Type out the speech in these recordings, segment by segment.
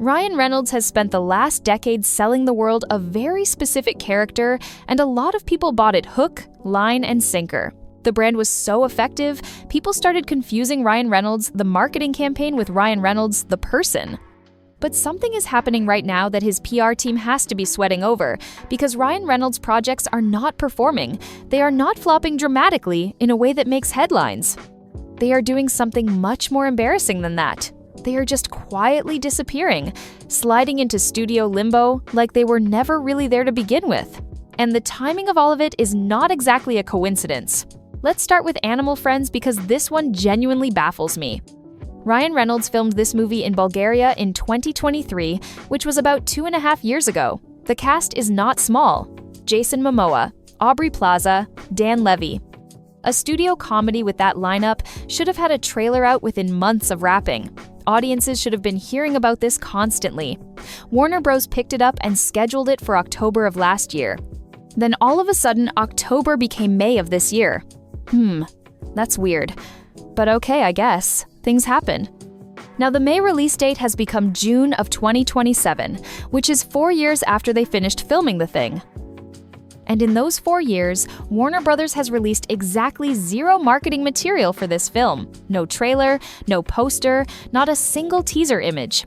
Ryan Reynolds has spent the last decade selling the world a very specific character, and a lot of people bought it hook, line, and sinker. The brand was so effective, people started confusing Ryan Reynolds, the marketing campaign, with Ryan Reynolds, the person. But something is happening right now that his PR team has to be sweating over, because Ryan Reynolds' projects are not performing. They are not flopping dramatically in a way that makes headlines. They are doing something much more embarrassing than that. They are just quietly disappearing, sliding into studio limbo like they were never really there to begin with. And the timing of all of it is not exactly a coincidence. Let's start with Animal Friends because this one genuinely baffles me. Ryan Reynolds filmed this movie in Bulgaria in 2023, which was about 2.5 years ago. The cast is not small. Jason Momoa, Aubrey Plaza, Dan Levy. A studio comedy with that lineup should have had a trailer out within months of wrapping. Audiences should have been hearing about this constantly. Warner Bros. Picked it up and scheduled it for October of last year. Then all of a sudden, October became May of this year. That's weird. But okay, I guess. Things happen. Now, the May release date has become June of 2027, which is 4 years after they finished filming the thing. And in those 4 years, Warner Bros. Has released exactly 0 marketing material for this film. No trailer, no poster, not a single teaser image.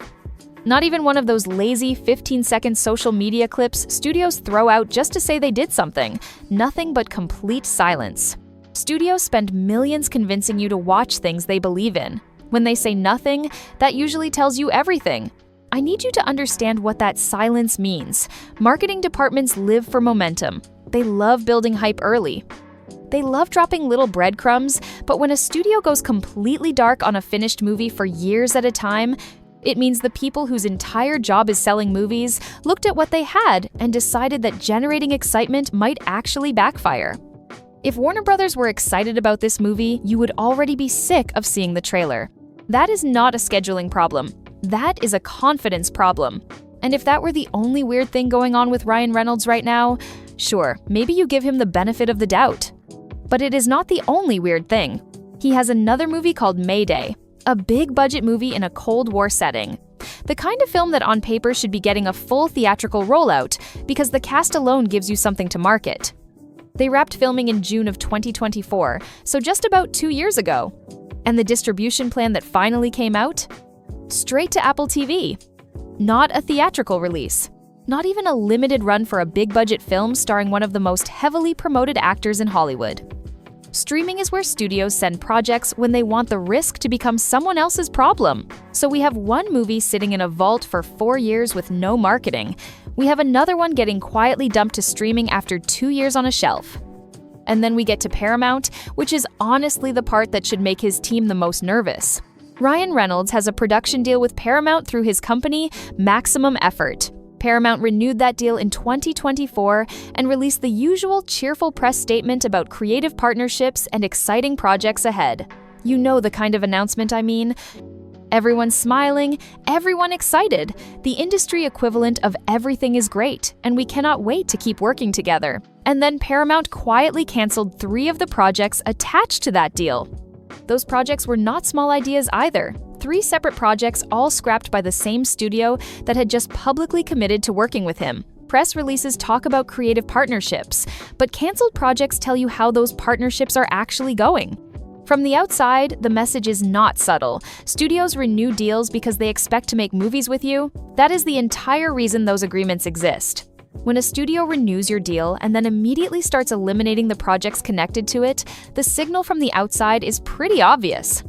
Not even one of those lazy 15-second social media clips studios throw out just to say they did something. Nothing but complete silence. Studios spend millions convincing you to watch things they believe in. When they say nothing, that usually tells you everything. I need you to understand what that silence means. Marketing departments live for momentum. They love building hype early. They love dropping little breadcrumbs, but when a studio goes completely dark on a finished movie for years at a time, it means the people whose entire job is selling movies looked at what they had and decided that generating excitement might actually backfire. If Warner Bros. Were excited about this movie, you would already be sick of seeing the trailer. That is not a scheduling problem. That is a confidence problem. And if that were the only weird thing going on with Ryan Reynolds right now, sure, maybe you give him the benefit of the doubt. But it is not the only weird thing. He has another movie called Mayday, a big-budget movie in a Cold War setting. The kind of film that on paper should be getting a full theatrical rollout because the cast alone gives you something to market. They wrapped filming in June of 2024, so just about 2 years ago. And the distribution plan that finally came out? Straight to Apple TV. Not a theatrical release. Not even a limited run for a big-budget film starring one of the most heavily promoted actors in Hollywood. Streaming is where studios send projects when they want the risk to become someone else's problem. So we have one movie sitting in a vault for 4 years with no marketing. We have another one getting quietly dumped to streaming after 2 years on a shelf. And then we get to Paramount, which is honestly the part that should make his team the most nervous. Ryan Reynolds has a production deal with Paramount through his company, Maximum Effort. Paramount renewed that deal in 2024 and released the usual cheerful press statement about creative partnerships and exciting projects ahead. You know the kind of announcement I mean. Everyone smiling, everyone excited. The industry equivalent of everything is great, and we cannot wait to keep working together. And then Paramount quietly canceled 3 of the projects attached to that deal. Those projects were not small ideas either. 3 separate projects all scrapped by the same studio that had just publicly committed to working with him. Press releases talk about creative partnerships, but canceled projects tell you how those partnerships are actually going. From the outside, the message is not subtle. Studios renew deals because they expect to make movies with you. That is the entire reason those agreements exist. When a studio renews your deal and then immediately starts eliminating the projects connected to it, the signal from the outside is pretty obvious.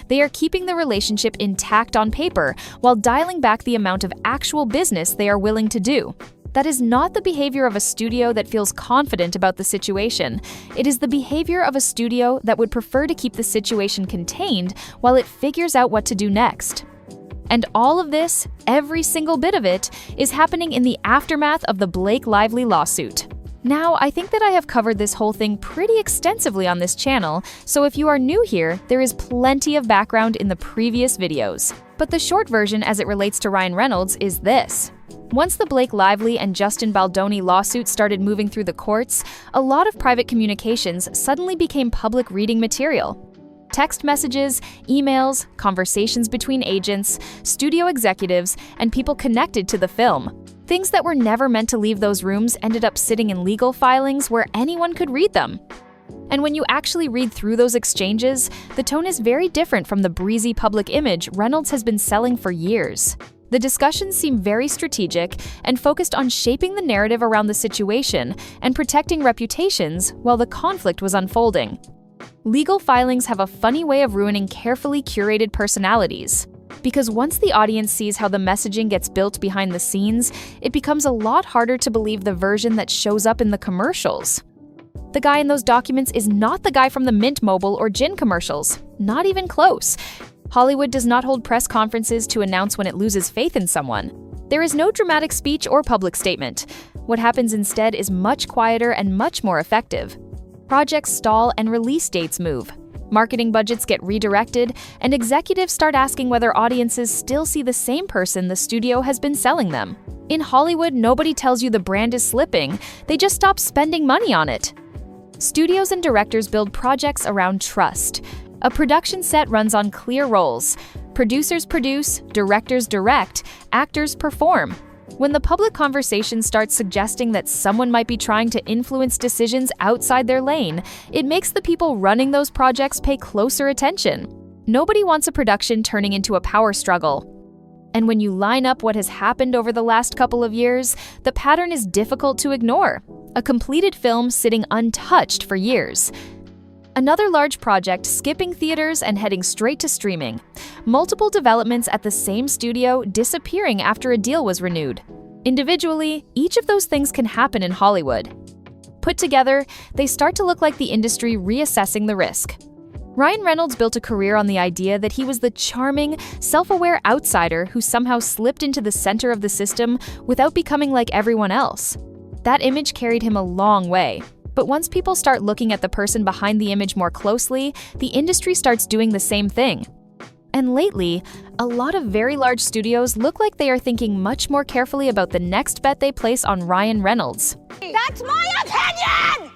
They are keeping the relationship intact on paper while dialing back the amount of actual business they are willing to do. That is not the behavior of a studio that feels confident about the situation. It is the behavior of a studio that would prefer to keep the situation contained while it figures out what to do next. And all of this, every single bit of it, is happening in the aftermath of the Blake Lively lawsuit. Now, I think that I have covered this whole thing pretty extensively on this channel, so if you are new here, there is plenty of background in the previous videos. But the short version as it relates to Ryan Reynolds is this. Once the Blake Lively and Justin Baldoni lawsuits started moving through the courts, a lot of private communications suddenly became public reading material. Text messages, emails, conversations between agents, studio executives, and people connected to the film. Things that were never meant to leave those rooms ended up sitting in legal filings where anyone could read them. And when you actually read through those exchanges, the tone is very different from the breezy public image Reynolds has been selling for years. The discussions seem very strategic and focused on shaping the narrative around the situation and protecting reputations while the conflict was unfolding. Legal filings have a funny way of ruining carefully curated personalities. Because once the audience sees how the messaging gets built behind the scenes, it becomes a lot harder to believe the version that shows up in the commercials. The guy in those documents is not the guy from the Mint Mobile or gin commercials. Not even close. Hollywood does not hold press conferences to announce when it loses faith in someone. There is no dramatic speech or public statement. What happens instead is much quieter and much more effective. Projects stall and release dates move. Marketing budgets get redirected, and executives start asking whether audiences still see the same person the studio has been selling them. In Hollywood, nobody tells you the brand is slipping, they just stop spending money on it. Studios and directors build projects around trust. A production set runs on clear roles. Producers produce, directors direct, actors perform. When the public conversation starts suggesting that someone might be trying to influence decisions outside their lane, it makes the people running those projects pay closer attention. Nobody wants a production turning into a power struggle. And when you line up what has happened over the last couple of years, the pattern is difficult to ignore. A completed film sitting untouched for years. Another large project skipping theaters and heading straight to streaming. Multiple developments at the same studio disappearing after a deal was renewed. Individually, each of those things can happen in Hollywood. Put together, they start to look like the industry reassessing the risk. Ryan Reynolds built a career on the idea that he was the charming, self-aware outsider who somehow slipped into the center of the system without becoming like everyone else. That image carried him a long way. But once people start looking at the person behind the image more closely, the industry starts doing the same thing. And lately, a lot of very large studios look like they are thinking much more carefully about the next bet they place on Ryan Reynolds. That's my opinion!